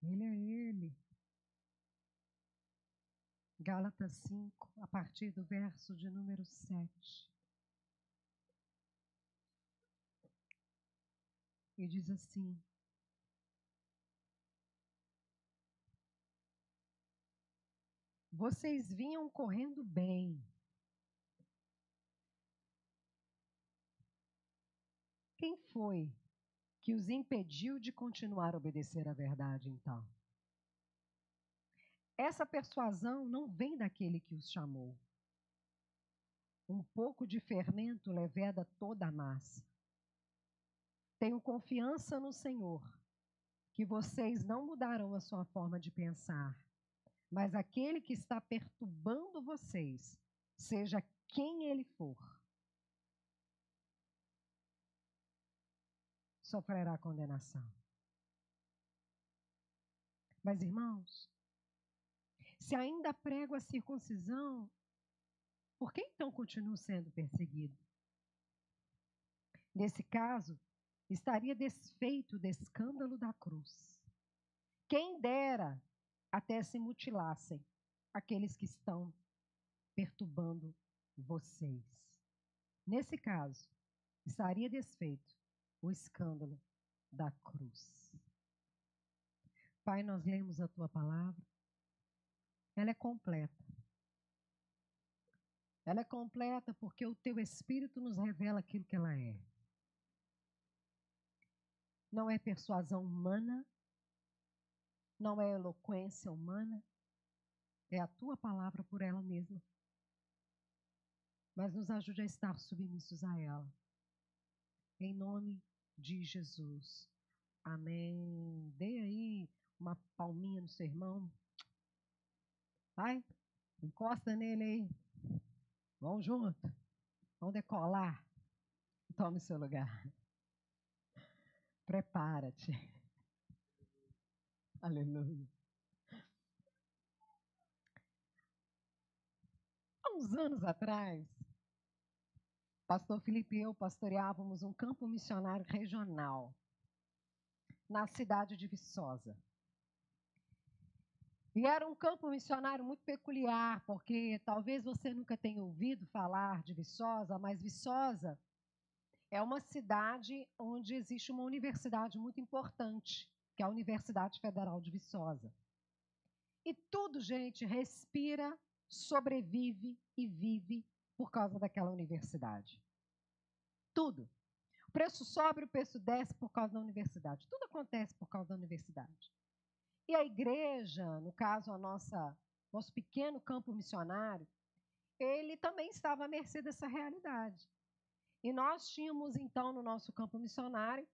Ele é Ele. Gálatas 5, a partir do verso de número 7. E diz assim: vocês vinham correndo bem. Quem foi que os impediu de continuar a obedecer à verdade, então? Essa persuasão não vem daquele que os chamou. Um pouco de fermento leveda toda a massa. Tenho confiança no Senhor, que vocês não mudarão a sua forma de pensar, mas aquele que está perturbando vocês, seja quem ele for, sofrerá condenação. Mas, irmãos, se ainda prego a circuncisão, por que então continuo sendo perseguido? Nesse caso, estaria desfeito o escândalo da cruz. Quem dera até se mutilassem aqueles que estão perturbando vocês. Nesse caso, estaria desfeito o escândalo da cruz. Pai, nós lemos a tua palavra. Ela é completa. Ela é completa porque o teu Espírito nos revela aquilo que ela é. Não é persuasão humana, não é eloquência humana, é a tua palavra por ela mesma. Mas nos ajude a estar submissos a ela. Em nome de Jesus. Amém. Dê aí uma palminha no seu irmão. Vai, encosta nele aí. Vamos junto. Vamos decolar. Tome seu lugar. Prepara-te. Aleluia. Há uns anos atrás, pastor Felipe e eu pastoreávamos um campo missionário regional na cidade de Viçosa. E era um campo missionário muito peculiar, porque talvez você nunca tenha ouvido falar de Viçosa, mas Viçosa é uma cidade onde existe uma universidade muito importante, que é a Universidade Federal de Viçosa. E tudo, gente, respira, sobrevive e vive por causa daquela universidade. Tudo. O preço sobe, o preço desce por causa da universidade. Tudo acontece por causa da universidade. E a igreja, no caso, nosso pequeno campo missionário, ele também estava à mercê dessa realidade. E nós tínhamos, então, no nosso campo missionário,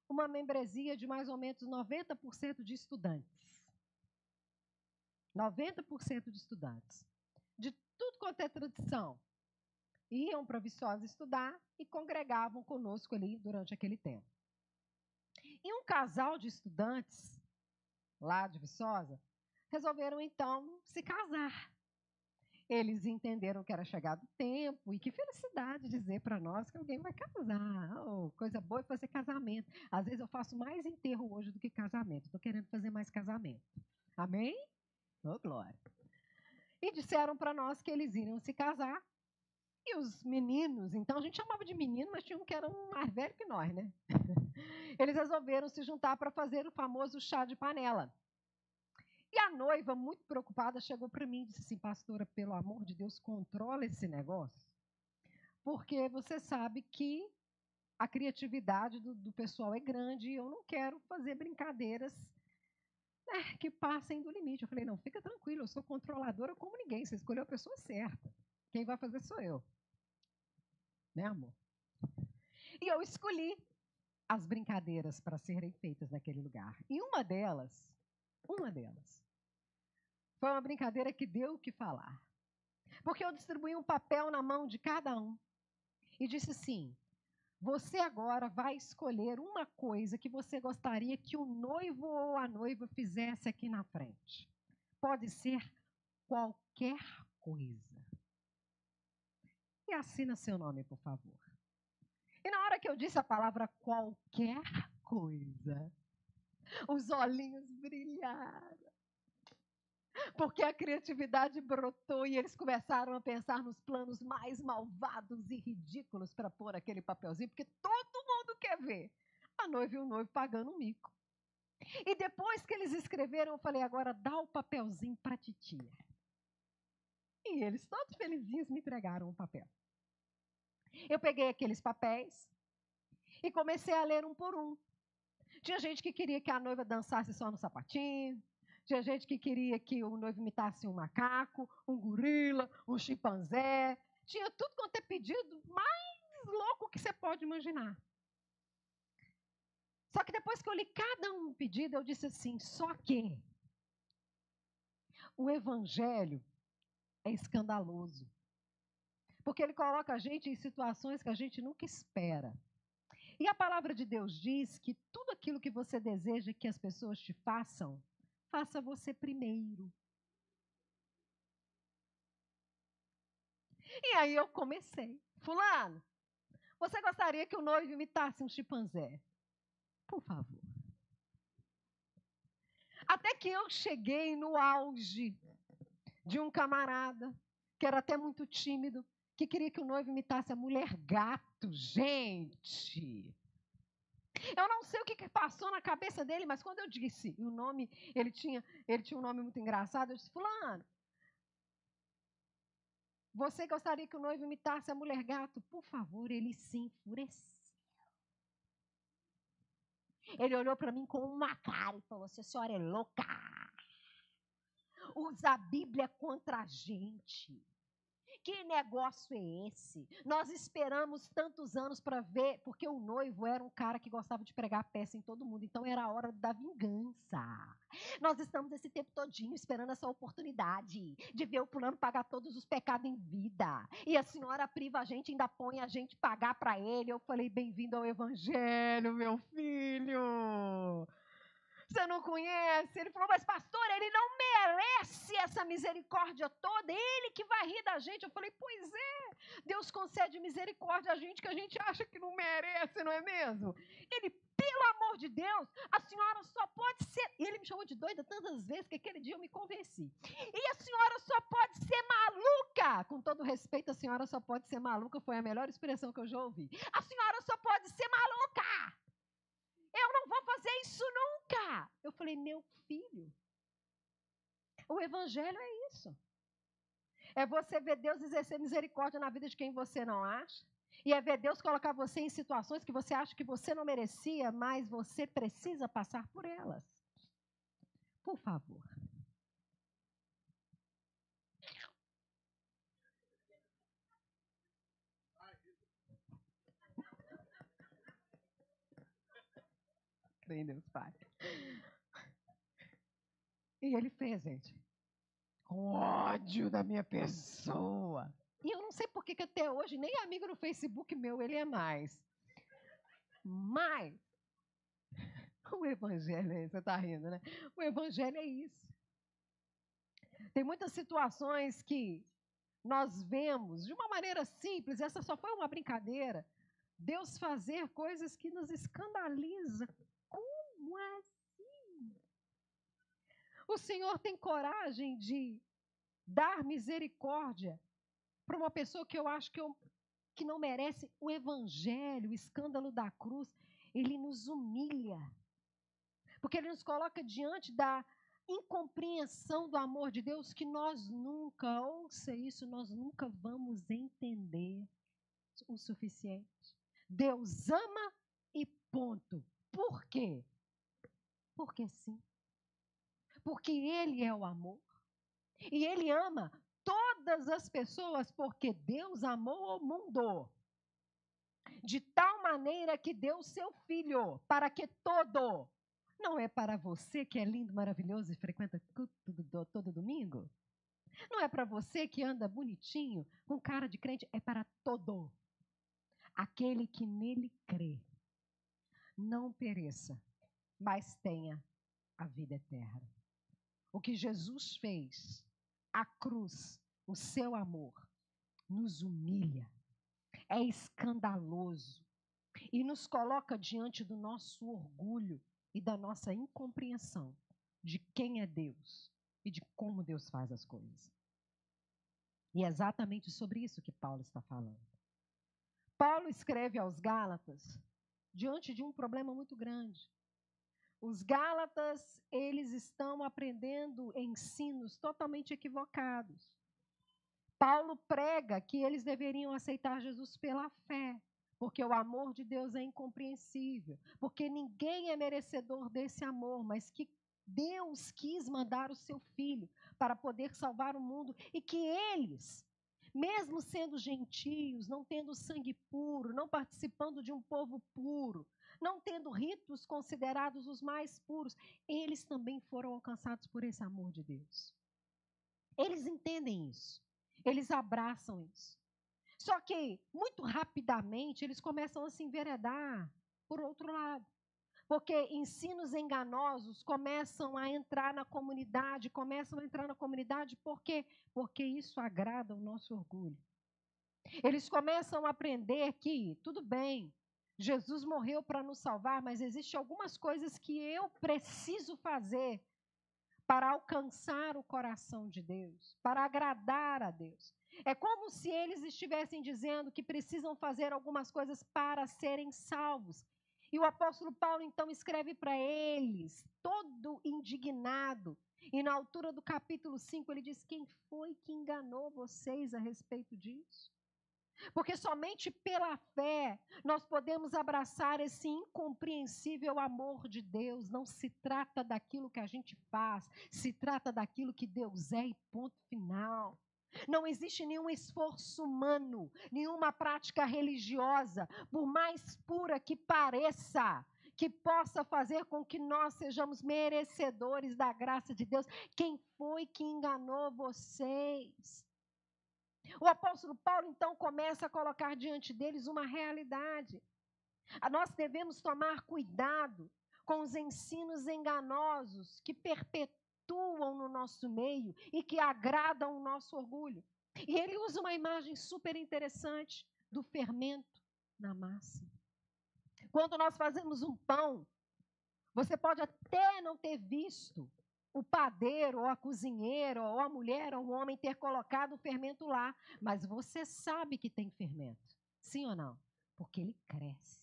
uma membresia de mais ou menos 90% de estudantes. 90% de estudantes. De tudo quanto é tradição. Iam para Viçosa estudar e congregavam conosco ali durante aquele tempo. E um casal de estudantes, lá de Viçosa, resolveram então se casar. Eles entenderam que era chegado o tempo e que felicidade dizer para nós que alguém vai casar. Oh, coisa boa é fazer casamento. Às vezes eu faço mais enterro hoje do que casamento. Estou querendo fazer mais casamento. Amém? Oh, glória. E disseram para nós que eles iriam se casar. E os meninos, então a gente chamava de menino, mas tinha um que era um mais velho que nós, né? Eles resolveram se juntar para fazer o famoso chá de panela. E a noiva, muito preocupada, chegou para mim e disse assim: pastora, pelo amor de Deus, controla esse negócio, porque você sabe que a criatividade do pessoal é grande e eu não quero fazer brincadeiras, né, que passem do limite. Eu falei: não, fica tranquilo, eu sou controladora como ninguém, você escolheu a pessoa certa. Quem vai fazer sou eu. Né, amor? E eu escolhi as brincadeiras para serem feitas naquele lugar. E uma delas, foi uma brincadeira que deu o que falar. Porque eu distribuí um papel na mão de cada um e disse assim: você agora vai escolher uma coisa que você gostaria que o noivo ou a noiva fizesse aqui na frente. Pode ser qualquer coisa. E assina seu nome, por favor. E na hora que eu disse a palavra qualquer coisa, Os olhinhos brilharam. Porque a criatividade brotou e eles começaram a pensar nos planos mais malvados e ridículos para pôr aquele papelzinho, porque todo mundo quer ver a noiva e o noivo pagando um mico. E depois que eles escreveram, eu falei, agora dá o papelzinho para a titia. E eles, todos felizinhos, me entregaram o papel. Eu peguei aqueles papéis e comecei a ler um por um. Tinha gente que queria que a noiva dançasse só no sapatinho. Tinha gente que queria que o noivo imitasse um macaco, um gorila, um chimpanzé. Tinha tudo quanto é pedido mais louco que você pode imaginar. Só que depois que eu li cada um pedido, eu disse assim, só que o evangelho é escandaloso. Porque ele coloca a gente em situações que a gente nunca espera. E a palavra de Deus diz que tudo aquilo que você deseja que as pessoas te façam, faça você primeiro. E aí eu comecei. Fulano, você gostaria que o noivo imitasse um chimpanzé? Por favor. Até que eu cheguei no auge de um camarada, que era até muito tímido, que queria que o noivo imitasse a mulher gato. Gente! Eu não sei o que passou na cabeça dele, mas quando eu disse o nome, ele tinha um nome muito engraçado, eu disse, fulano, você gostaria que o noivo imitasse a mulher gato? Por favor, ele se enfureceu. Ele olhou para mim com uma cara e falou assim, a senhora é louca. Usa a Bíblia contra a gente. Que negócio é esse? Nós esperamos tantos anos para ver, porque o noivo era um cara que gostava de pregar peça em todo mundo, então era a hora da vingança. Nós estamos esse tempo todinho esperando essa oportunidade de ver o fulano pagar todos os pecados em vida. E a senhora priva a gente, ainda põe a gente pagar para ele. Eu falei, bem-vindo ao evangelho, meu filho. Você não conhece? Ele falou, mas pastor, ele não merece essa misericórdia toda, ele que vai rir da gente. Eu falei, pois é, Deus concede misericórdia a gente que a gente acha que não merece, não é mesmo? Ele, pelo amor de Deus, a senhora só pode ser... E ele me chamou de doida tantas vezes que aquele dia eu me convenci. E a senhora só pode ser maluca. Com todo respeito, a senhora só pode ser maluca, foi a melhor expressão que eu já ouvi. A senhora só pode ser maluca. Eu não vou fazer isso nunca. Eu falei, meu filho, o evangelho é isso. É você ver Deus exercer misericórdia na vida de quem você não acha. E é ver Deus colocar você em situações que você acha que você não merecia, mas você precisa passar por elas. Por favor. Creio em Deus, Pai. E ele fez, gente. Com ódio da minha pessoa. E eu não sei por que até hoje, nem amigo no Facebook meu ele é mais. Mas, o evangelho é isso, você está rindo, né? O evangelho é isso. Tem muitas situações que nós vemos de uma maneira simples, essa só foi uma brincadeira, Deus fazer coisas que nos escandaliza. Como assim? O Senhor tem coragem de dar misericórdia para uma pessoa que eu acho que não merece o evangelho, o escândalo da cruz. Ele nos humilha, porque ele nos coloca diante da incompreensão do amor de Deus que nós nunca, ouça isso, nós nunca vamos entender o suficiente. Deus ama e ponto. Por quê? Porque sim. Porque Ele é o amor. E Ele ama todas as pessoas porque Deus amou o mundo. De tal maneira que deu seu Filho para que todo... Não é para você que é lindo, maravilhoso e frequenta todo domingo? Não é para você que anda bonitinho, com cara de crente, é para todo. Aquele que nele crê, não pereça, mas tenha a vida eterna. O que Jesus fez, a cruz, o seu amor, nos humilha, é escandaloso e nos coloca diante do nosso orgulho. e da nossa incompreensão de quem é Deus e de como Deus faz as coisas. E é exatamente sobre isso que Paulo está falando. Paulo escreve aos Gálatas diante de um problema muito grande. Os Gálatas, eles estão aprendendo ensinos totalmente equivocados. Paulo prega que eles deveriam aceitar Jesus pela fé, porque o amor de Deus é incompreensível, porque ninguém é merecedor desse amor, mas que Deus quis mandar o seu Filho para poder salvar o mundo e que eles, mesmo sendo gentios, não tendo sangue puro, não participando de um povo puro, não tendo ritos considerados os mais puros, eles também foram alcançados por esse amor de Deus. Eles entendem isso, eles abraçam isso. Só que, muito rapidamente, eles começam a se enveredar por outro lado. Porque ensinos enganosos começam a entrar na comunidade, por quê? Porque isso agrada o nosso orgulho. Eles começam a aprender que, tudo bem, Jesus morreu para nos salvar, mas existem algumas coisas que eu preciso fazer para alcançar o coração de Deus, para agradar a Deus. É como se eles estivessem dizendo que precisam fazer algumas coisas para serem salvos. E o apóstolo Paulo, então, escreve para eles, todo indignado. E na altura do capítulo 5, ele diz: quem foi que enganou vocês a respeito disso? Porque somente pela fé nós podemos abraçar esse incompreensível amor de Deus. Não se trata daquilo que a gente faz, se trata daquilo que Deus é e ponto final. Não existe nenhum esforço humano, nenhuma prática religiosa, por mais pura que pareça, que possa fazer com que nós sejamos merecedores da graça de Deus. Quem foi que enganou vocês? O apóstolo Paulo, então, começa a colocar diante deles uma realidade. Nós devemos tomar cuidado com os ensinos enganosos que perpetuam no nosso meio e que agradam o nosso orgulho. E ele usa uma imagem super interessante do fermento na massa. Quando nós fazemos um pão, você pode até não ter visto o padeiro, ou a cozinheira, ou a mulher, ou o homem ter colocado o fermento lá, mas você sabe que tem fermento. Sim ou não? Porque ele cresce.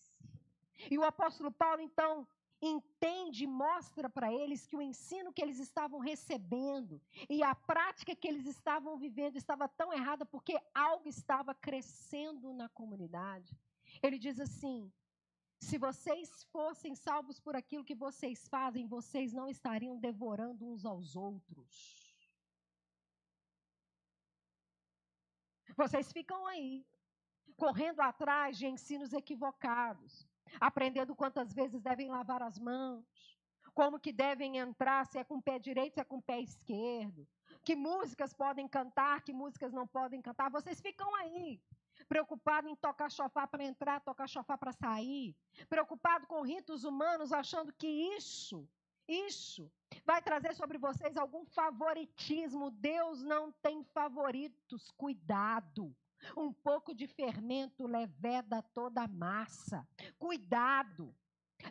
E o apóstolo Paulo, então, entende e mostra para eles que o ensino que eles estavam recebendo e a prática que eles estavam vivendo estava tão errada porque algo estava crescendo na comunidade. Ele diz assim: se vocês fossem salvos por aquilo que vocês fazem, vocês não estariam devorando uns aos outros. Vocês ficam aí, correndo atrás de ensinos equivocados, aprendendo quantas vezes devem lavar as mãos, como que devem entrar, se é com o pé direito, se é com o pé esquerdo, que músicas podem cantar, que músicas não podem cantar. Vocês ficam aí, preocupado em tocar chofar para entrar, tocar chofar para sair, preocupado com ritos humanos, achando que isso vai trazer sobre vocês algum favoritismo. Deus não tem favoritos, cuidado. Um pouco de fermento leveda toda a massa. Cuidado.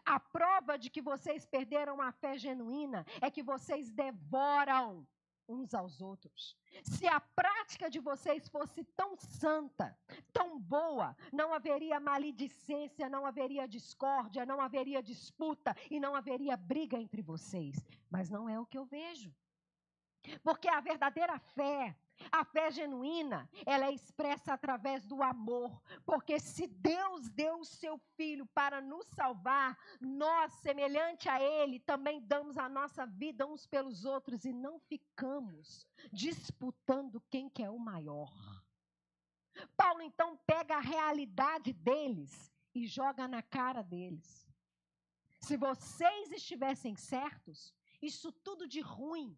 A prova de que vocês perderam a fé genuína é que vocês devoram uns aos outros. Se a prática de vocês fosse tão santa, tão boa, não haveria maledicência, não haveria discórdia, não haveria disputa e não haveria briga entre vocês. Mas não é o que eu vejo. Porque a verdadeira fé, a fé genuína, ela é expressa através do amor. Porque se Deus deu o seu Filho para nos salvar, nós, semelhante a Ele, também damos a nossa vida uns pelos outros e não ficamos disputando quem que é o maior. Paulo, então, pega a realidade deles e joga na cara deles. Se vocês estivessem certos, isso tudo de ruim,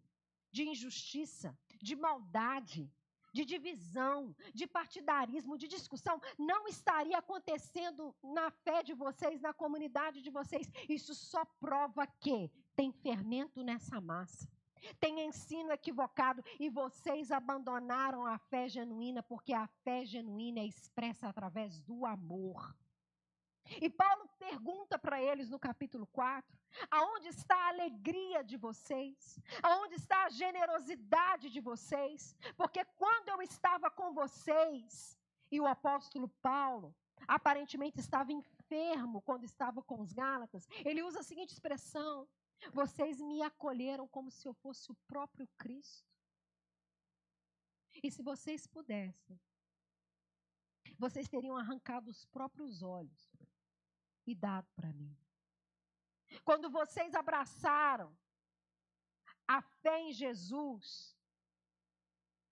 de injustiça, de maldade, de divisão, de partidarismo, de discussão, não estaria acontecendo na fé de vocês, na comunidade de vocês. Isso só prova que tem fermento nessa massa, tem ensino equivocado e vocês abandonaram a fé genuína, porque a fé genuína é expressa através do amor. E Paulo pergunta para eles no capítulo 4: aonde está a alegria de vocês? Aonde está a generosidade de vocês? Porque quando eu estava com vocês, e o apóstolo Paulo aparentemente estava enfermo quando estava com os Gálatas, ele usa a seguinte expressão: vocês me acolheram como se eu fosse o próprio Cristo. E se vocês pudessem, vocês teriam arrancado os próprios olhos e dado para mim. Quando vocês abraçaram a fé em Jesus,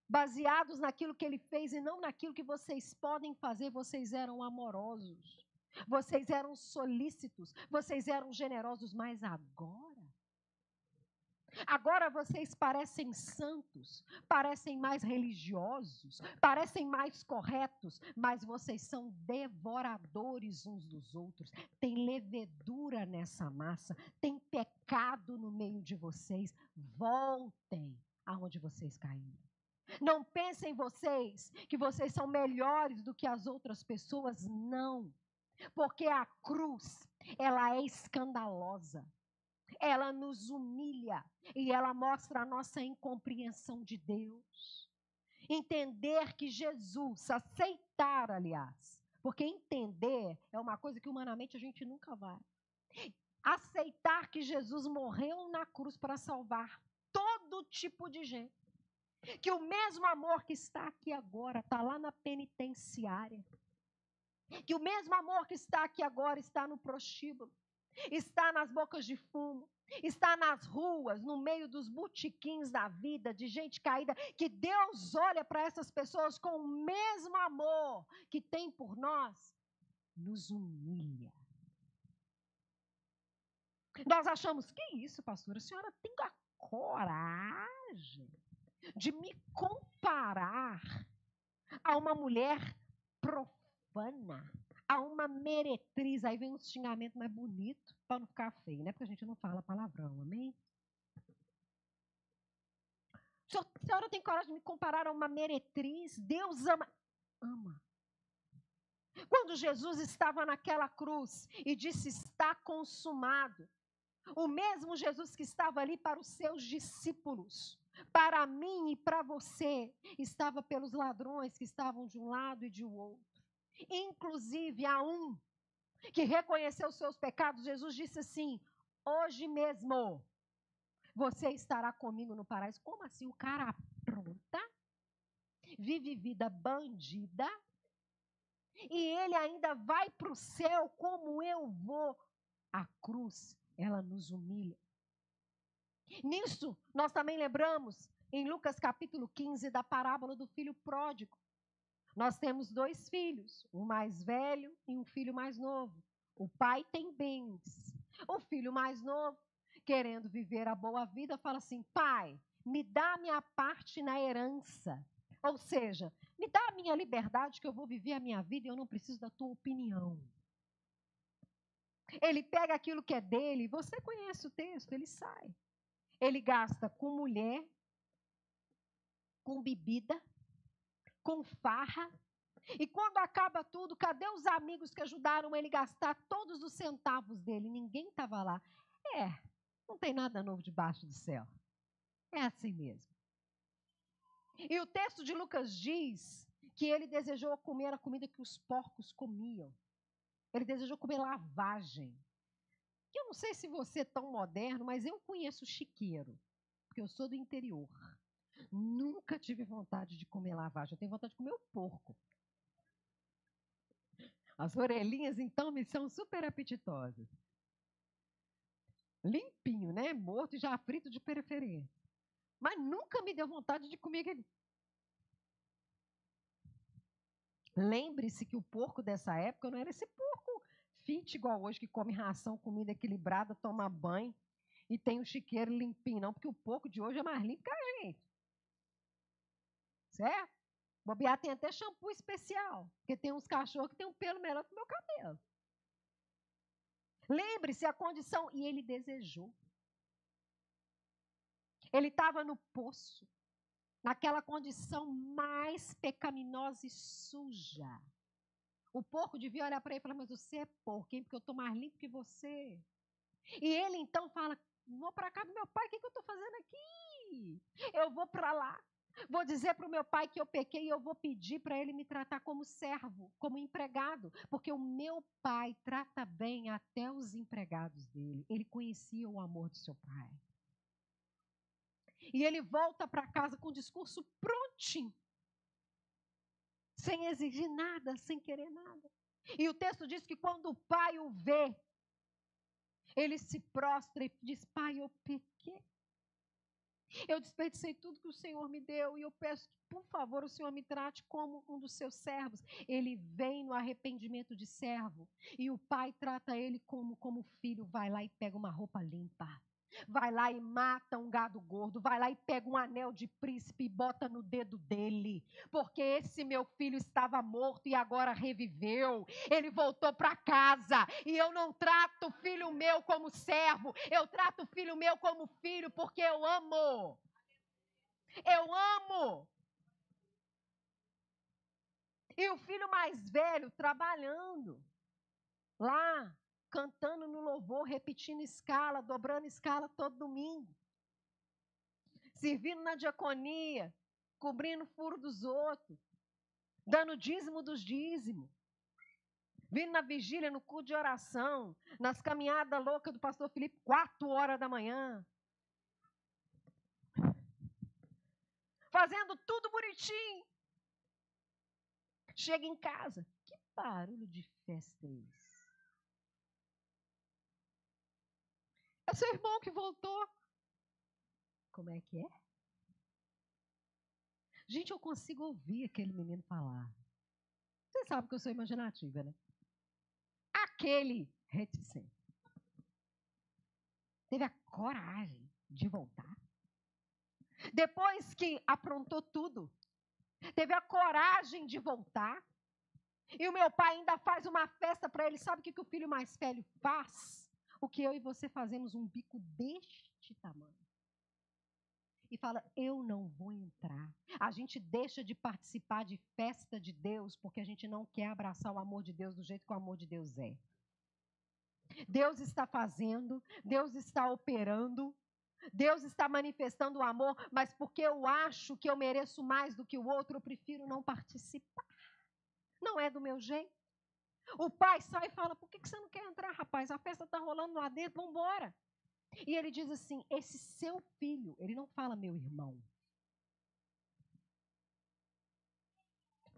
baseados naquilo que ele fez e não naquilo que vocês podem fazer, vocês eram amorosos, vocês eram solícitos, vocês eram generosos, mas agora vocês parecem santos, parecem mais religiosos, parecem mais corretos, mas vocês são devoradores uns dos outros. Tem levedura nessa massa, tem pecado no meio de vocês. Voltem aonde vocês caíram. Não pensem vocês que vocês são melhores do que as outras pessoas, não. Porque a cruz, ela é escandalosa. Ela nos humilha e ela mostra a nossa incompreensão de Deus. Entender que Jesus, aceitar, aliás, porque entender é uma coisa que humanamente a gente nunca vai. Aceitar que Jesus morreu na cruz para salvar todo tipo de gente. Que o mesmo amor que está aqui agora está lá na penitenciária. Que o mesmo amor que está aqui agora está no prostíbulo. Está nas bocas de fumo, está nas ruas, no meio dos botequins da vida, de gente caída, que Deus olha para essas pessoas com o mesmo amor que tem por nós, nos humilha. Nós achamos, que isso, pastora? A senhora tem a coragem de me comparar a uma mulher profana, a uma meretriz. Aí vem um xingamento mais bonito, para não ficar feio, né? Porque a gente não fala palavrão, amém? A senhora tem coragem de me comparar a uma meretriz? Deus ama. Quando Jesus estava naquela cruz e disse: está consumado, o mesmo Jesus que estava ali para os seus discípulos, para mim e para você, estava pelos ladrões que estavam de um lado e de outro. Inclusive a um que reconheceu os seus pecados, Jesus disse assim: hoje mesmo você estará comigo no paraíso. Como assim? O cara apronta, vive vida bandida, e ele ainda vai para o céu como eu vou. A cruz, ela nos humilha. Nisso, nós também lembramos, em Lucas capítulo 15, da parábola do filho pródigo. Nós temos 2 filhos, um mais velho e um filho mais novo. O pai tem bens. O filho mais novo, querendo viver a boa vida, fala assim: pai, me dá a minha parte na herança. Ou seja, me dá a minha liberdade que eu vou viver a minha vida e eu não preciso da tua opinião. Ele pega aquilo que é dele, você conhece o texto, ele sai. Ele gasta com mulher, com bebida, com farra. E quando acaba tudo, cadê os amigos que ajudaram ele a gastar todos os centavos dele? Ninguém estava lá. Não tem nada novo debaixo do céu. É assim mesmo. E o texto de Lucas diz que ele desejou comer a comida que os porcos comiam. Ele desejou comer lavagem. Que eu não sei se você é tão moderno, mas eu conheço chiqueiro, porque eu sou do interior. Nunca tive vontade de comer lavagem. Eu tenho vontade de comer o porco. As orelhinhas, então, me são super apetitosas. Limpinho, né? Morto e já frito de preferência. Mas nunca me deu vontade de comer aquele. Lembre-se que o porco dessa época não era esse porco fit igual hoje, que come ração, comida equilibrada, toma banho e tem o chiqueiro limpinho, não. Porque o porco de hoje é mais limpo que a gente. Certo? Bobear tem até shampoo especial, porque tem uns cachorros que tem um pelo melhor que o meu cabelo. Lembre-se a condição, e ele desejou. Ele estava no poço, naquela condição mais pecaminosa e suja. O porco devia olhar para ele e falar, mas você é porco, hein? Porque eu estou mais limpo que você. E ele então fala, vou para casa do meu pai, o que eu estou fazendo aqui? Eu vou para lá. Vou dizer para o meu pai que eu pequei e eu vou pedir para ele me tratar como servo, como empregado, porque o meu pai trata bem até os empregados dele. Ele conhecia o amor do seu pai. E ele volta para casa com o discurso prontinho, sem exigir nada, sem querer nada. E o texto diz que quando o pai o vê, ele se prostra e diz, pai, eu pequei. Eu desperdicei tudo que o Senhor me deu e eu peço que, por favor, o Senhor me trate como um dos seus servos. Ele vem no arrependimento de servo e o pai trata ele como filho. Vai lá e pega uma roupa limpa. Vai lá e mata um gado gordo. Vai lá e pega um anel de príncipe e bota no dedo dele. Porque esse meu filho estava morto e agora reviveu. Ele voltou para casa. E eu não trato o filho meu como servo. Eu trato o filho meu como filho porque eu amo. Eu amo. E o filho mais velho trabalhando lá, cantando no louvor, repetindo escala, dobrando escala todo domingo. Servindo na diaconia, cobrindo o furo dos outros, dando dízimo dos dízimos. Vindo na vigília, no culto de oração, nas caminhadas loucas do pastor Felipe, 4 horas da manhã. Fazendo tudo bonitinho. Chega em casa, que barulho de festa é esse? É seu irmão que voltou. Como é que é? Gente, eu consigo ouvir aquele menino falar. Você sabe que eu sou imaginativa, né? Aquele reticente. Teve a coragem de voltar. Depois que aprontou tudo, teve a coragem de voltar. E o meu pai ainda faz uma festa para ele. Sabe o que o filho mais velho faz? O que eu e você fazemos, um bico deste tamanho. E fala, eu não vou entrar. A gente deixa de participar de festa de Deus porque a gente não quer abraçar o amor de Deus do jeito que o amor de Deus é. Deus está fazendo, Deus está operando, Deus está manifestando o amor, mas porque eu acho que eu mereço mais do que o outro, eu prefiro não participar. Não é do meu jeito. O pai sai e fala, por que você não quer entrar, rapaz? A festa está rolando lá dentro, vamos embora. E ele diz assim, esse seu filho, ele não fala meu irmão.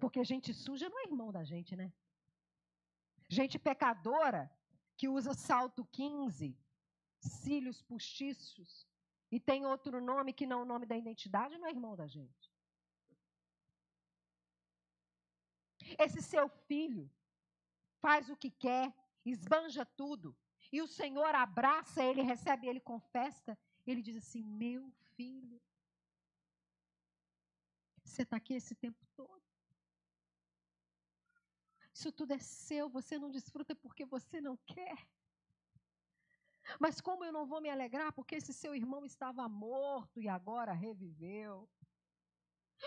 Porque gente suja não é irmão da gente, né? Gente pecadora, que usa salto 15, cílios postiços, e tem outro nome que não é o nome da identidade, não é irmão da gente. Esse seu filho faz o que quer, esbanja tudo, e o Senhor abraça ele, recebe ele com festa, ele diz assim, meu filho, você está aqui esse tempo todo. Isso tudo é seu, você não desfruta porque você não quer. Mas como eu não vou me alegrar porque esse seu irmão estava morto e agora reviveu?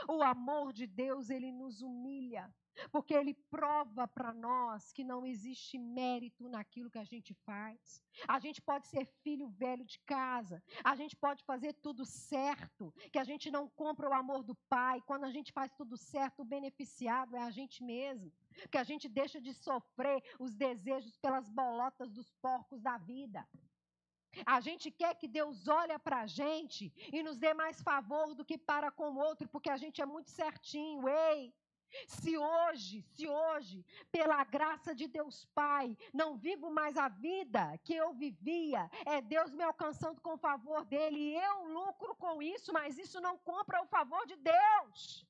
O amor de Deus, ele nos humilha, porque ele prova para nós que não existe mérito naquilo que a gente faz. A gente pode ser filho velho de casa, a gente pode fazer tudo certo, que a gente não compra o amor do pai. Quando a gente faz tudo certo, o beneficiado é a gente mesmo, que a gente deixa de sofrer os desejos pelas bolotas dos porcos da vida. A gente quer que Deus olhe para a gente e nos dê mais favor do que para com o outro, porque a gente é muito certinho. Ei, se hoje, pela graça de Deus Pai, não vivo mais a vida que eu vivia, é Deus me alcançando com o favor dele, e eu lucro com isso, mas isso não compra o favor de Deus.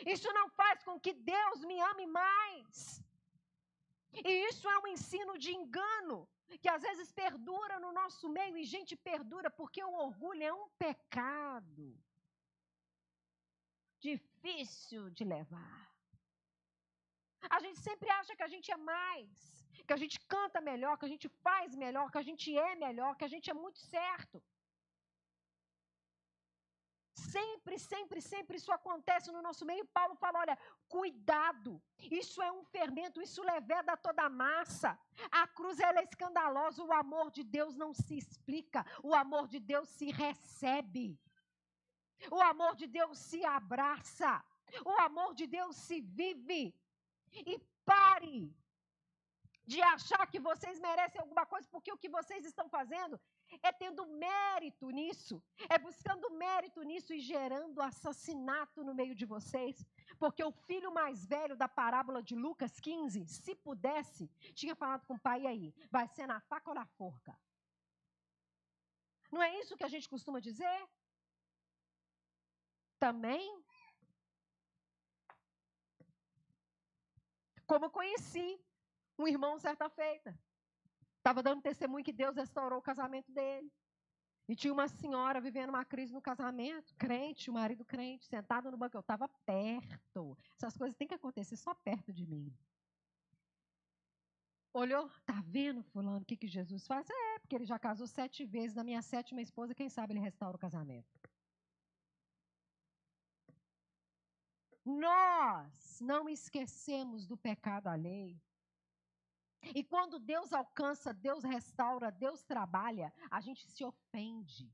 Isso não faz com que Deus me ame mais. E isso é um ensino de engano, que às vezes perdura no nosso meio, e gente perdura porque o orgulho é um pecado difícil de levar. A gente sempre acha que a gente é mais, que a gente canta melhor, que a gente faz melhor, que a gente é melhor, que a gente é muito certo. Sempre, sempre, sempre isso acontece no nosso meio. Paulo fala, olha, cuidado, isso é um fermento, isso leveda toda a massa. A cruz, ela é escandalosa, o amor de Deus não se explica, o amor de Deus se recebe. O amor de Deus se abraça, o amor de Deus se vive. E pare de achar que vocês merecem alguma coisa, porque o que vocês estão fazendo é tendo mérito nisso, é buscando mérito nisso e gerando assassinato no meio de vocês. Porque o filho mais velho da parábola de Lucas 15, se pudesse, tinha falado com o pai, e aí, vai ser na faca ou na forca? Não é isso que a gente costuma dizer? Também, como eu conheci um irmão certa feita, estava dando testemunho que Deus restaurou o casamento dele. E tinha uma senhora vivendo uma crise no casamento, crente, o marido crente, sentado no banco. Eu estava perto. Essas coisas têm que acontecer só perto de mim. Olhou, tá vendo, fulano, o que Jesus faz? É, porque ele já casou 7 vezes. Na minha 7ª esposa, quem sabe ele restaura o casamento. Nós não esquecemos do pecado alheio. E quando Deus alcança, Deus restaura, Deus trabalha, a gente se ofende.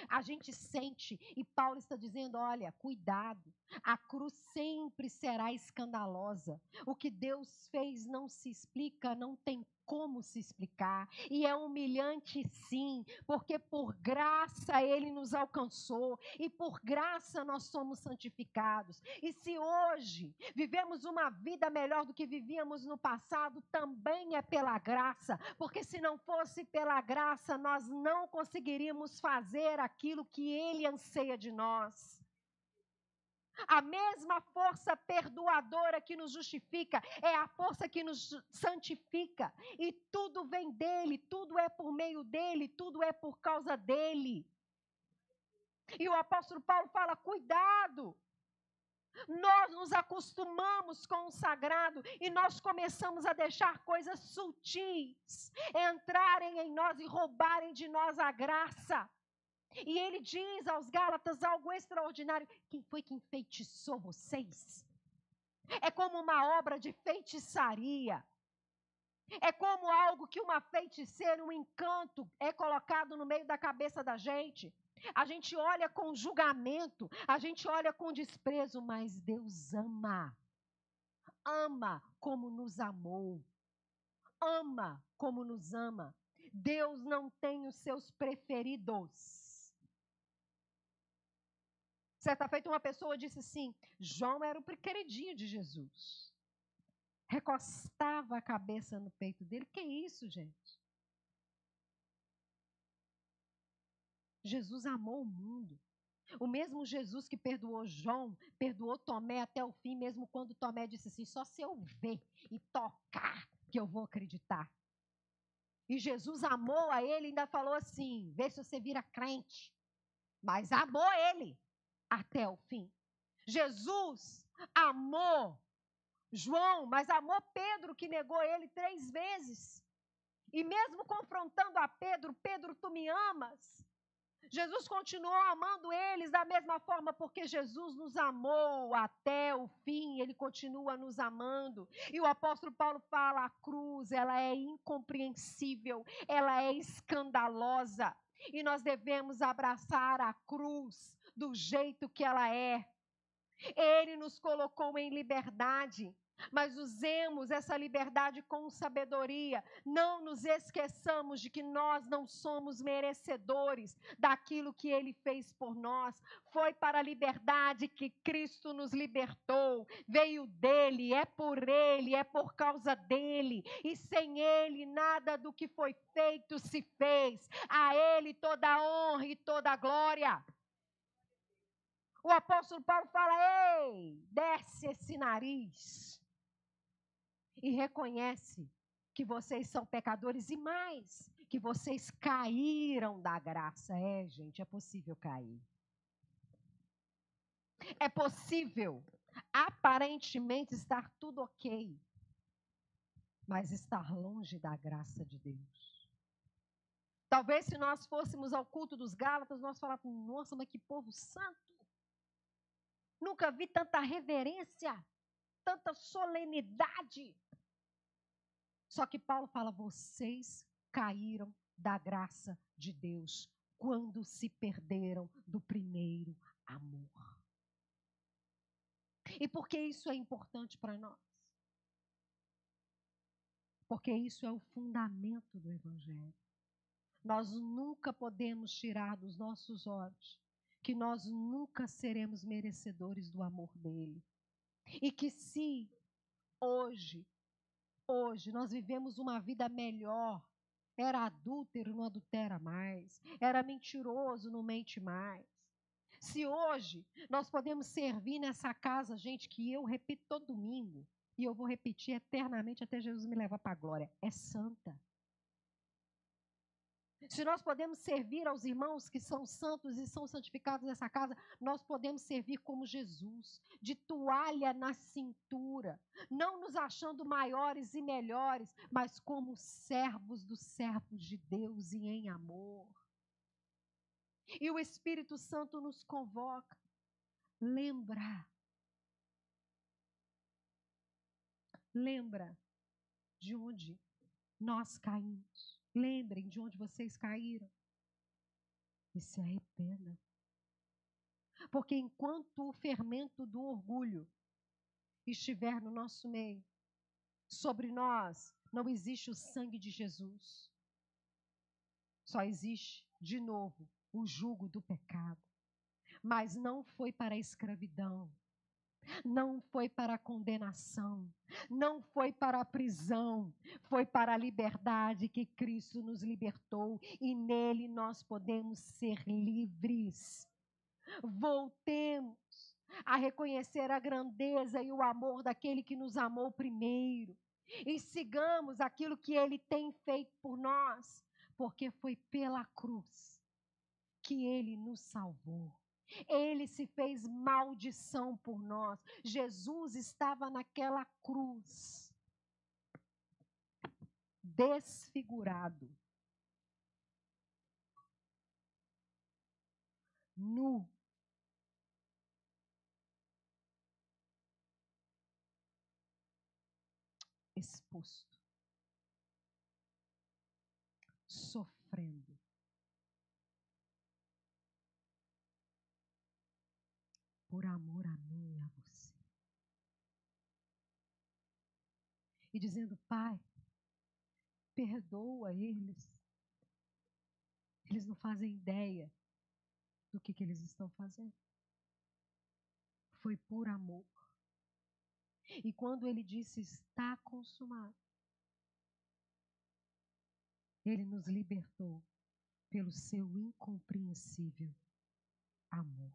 A gente sente, e Paulo está dizendo, olha, cuidado, a cruz sempre será escandalosa. O que Deus fez não se explica, não tem como se explicar. E é humilhante sim, porque por graça Ele nos alcançou, e por graça nós somos santificados. E se hoje vivemos uma vida melhor do que vivíamos no passado, também é pela graça, porque se não fosse pela graça, nós não conseguiríamos fazer aquilo que Ele anseia de nós. A mesma força perdoadora que nos justifica é a força que nos santifica. E tudo vem dele, tudo é por meio dele, tudo é por causa dele. E o apóstolo Paulo fala, cuidado. Nós nos acostumamos com o sagrado e nós começamos a deixar coisas sutis entrarem em nós e roubarem de nós a graça. E ele diz aos Gálatas algo extraordinário. Quem foi que enfeitiçou vocês? É como uma obra de feitiçaria. É como algo que uma feiticeira, um encanto é colocado no meio da cabeça da gente. A gente olha com julgamento, a gente olha com desprezo, mas Deus ama. Ama como nos amou. Ama como nos ama. Deus não tem os seus preferidos. Certa feita uma pessoa disse assim, João era o queridinho de Jesus. Recostava a cabeça no peito dele. Que isso, gente? Jesus amou o mundo. O mesmo Jesus que perdoou João, perdoou Tomé até o fim, mesmo quando Tomé disse assim, só se eu ver e tocar que eu vou acreditar. E Jesus amou a ele e ainda falou assim, vê se você vira crente. Mas amou ele até o fim. Jesus amou João, mas amou Pedro, que negou ele 3 vezes. E mesmo confrontando a Pedro, Pedro, tu me amas? Jesus continuou amando eles da mesma forma, porque Jesus nos amou até o fim, Ele continua nos amando. E o apóstolo Paulo fala, a cruz, ela é incompreensível, ela é escandalosa. E nós devemos abraçar a cruz do jeito que ela é. Ele nos colocou em liberdade, mas usemos essa liberdade com sabedoria. Não nos esqueçamos de que nós não somos merecedores daquilo que Ele fez por nós. Foi para a liberdade que Cristo nos libertou. Veio dEle, é por causa dEle. E sem Ele, nada do que foi feito se fez. A Ele toda a honra e toda a glória. O apóstolo Paulo fala, ei, desce esse nariz e reconhece que vocês são pecadores e mais, que vocês caíram da graça. É, gente, é possível cair. É possível, aparentemente, estar tudo ok, mas estar longe da graça de Deus. Talvez se nós fôssemos ao culto dos Gálatas, nós falássemos, nossa, mas que povo santo. Nunca vi tanta reverência, tanta solenidade. Só que Paulo fala, vocês caíram da graça de Deus quando se perderam do primeiro amor. E por que isso é importante para nós? Porque isso é o fundamento do Evangelho. Nós nunca podemos tirar dos nossos olhos que nós nunca seremos merecedores do amor dele. E que se hoje nós vivemos uma vida melhor, era adúltero, não adultera mais, era mentiroso, não mente mais. Se hoje nós podemos servir nessa casa, gente, que eu repito todo domingo, e eu vou repetir eternamente até Jesus me levar para a glória, é santa. Se nós podemos servir aos irmãos que são santos e são santificados nessa casa, nós podemos servir como Jesus, de toalha na cintura, não nos achando maiores e melhores, mas como servos dos servos de Deus e em amor. E o Espírito Santo nos convoca. Lembra de onde nós caímos. Lembrem de onde vocês caíram. E se arrependam. Porque enquanto o fermento do orgulho estiver no nosso meio, sobre nós não existe o sangue de Jesus. Só existe, de novo, o jugo do pecado. Mas não foi para a escravidão. Não foi para a condenação, não foi para a prisão, foi para a liberdade que Cristo nos libertou e nele nós podemos ser livres. Voltemos a reconhecer a grandeza e o amor daquele que nos amou primeiro e sigamos aquilo que ele tem feito por nós, porque foi pela cruz que ele nos salvou. Ele se fez maldição por nós. Jesus estava naquela cruz, desfigurado, nu, exposto, sofrendo. Por amor a mim e a você. E dizendo, Pai, perdoa eles. Eles não fazem ideia do que eles estão fazendo. Foi por amor. E quando ele disse, está consumado, ele nos libertou pelo seu incompreensível amor.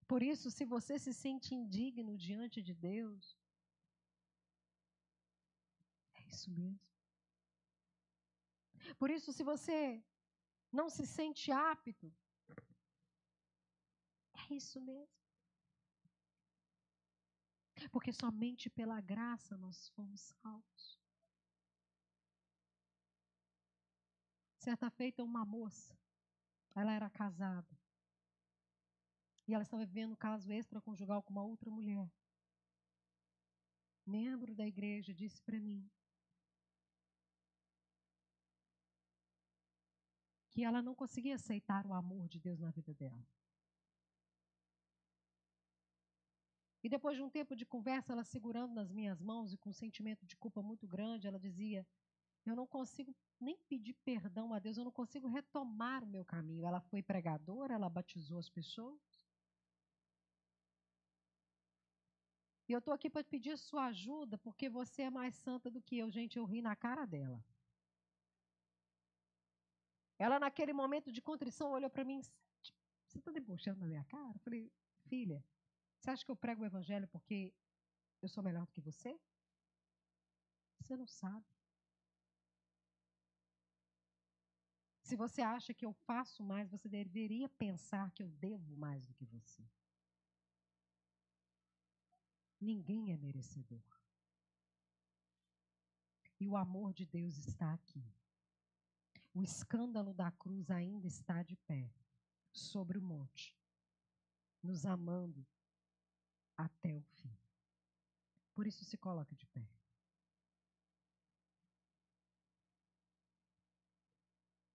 Por isso, se você se sente indigno diante de Deus, é isso mesmo. Por isso, se você não se sente apto, é isso mesmo. Porque somente pela graça nós fomos salvos. Certa feita, uma moça, ela era casada. E ela estava vivendo um caso extraconjugal com uma outra mulher. Membro da igreja disse para mim que ela não conseguia aceitar o amor de Deus na vida dela. E depois de um tempo de conversa, ela segurando nas minhas mãos e com um sentimento de culpa muito grande, ela dizia, eu não consigo nem pedir perdão a Deus, eu não consigo retomar o meu caminho. Ela foi pregadora, ela batizou as pessoas. E eu estou aqui para pedir sua ajuda, porque você é mais santa do que eu. Gente, eu ri na cara dela. Ela, naquele momento de contrição, olhou para mim, você está debochando na minha cara? Eu falei, filha, você acha que eu prego o evangelho porque eu sou melhor do que você? Você não sabe. Se você acha que eu faço mais, você deveria pensar que eu devo mais do que você. Ninguém é merecedor. E o amor de Deus está aqui. O escândalo da cruz ainda está de pé, sobre o monte. nos amando até o fim. Por isso, se coloque de pé.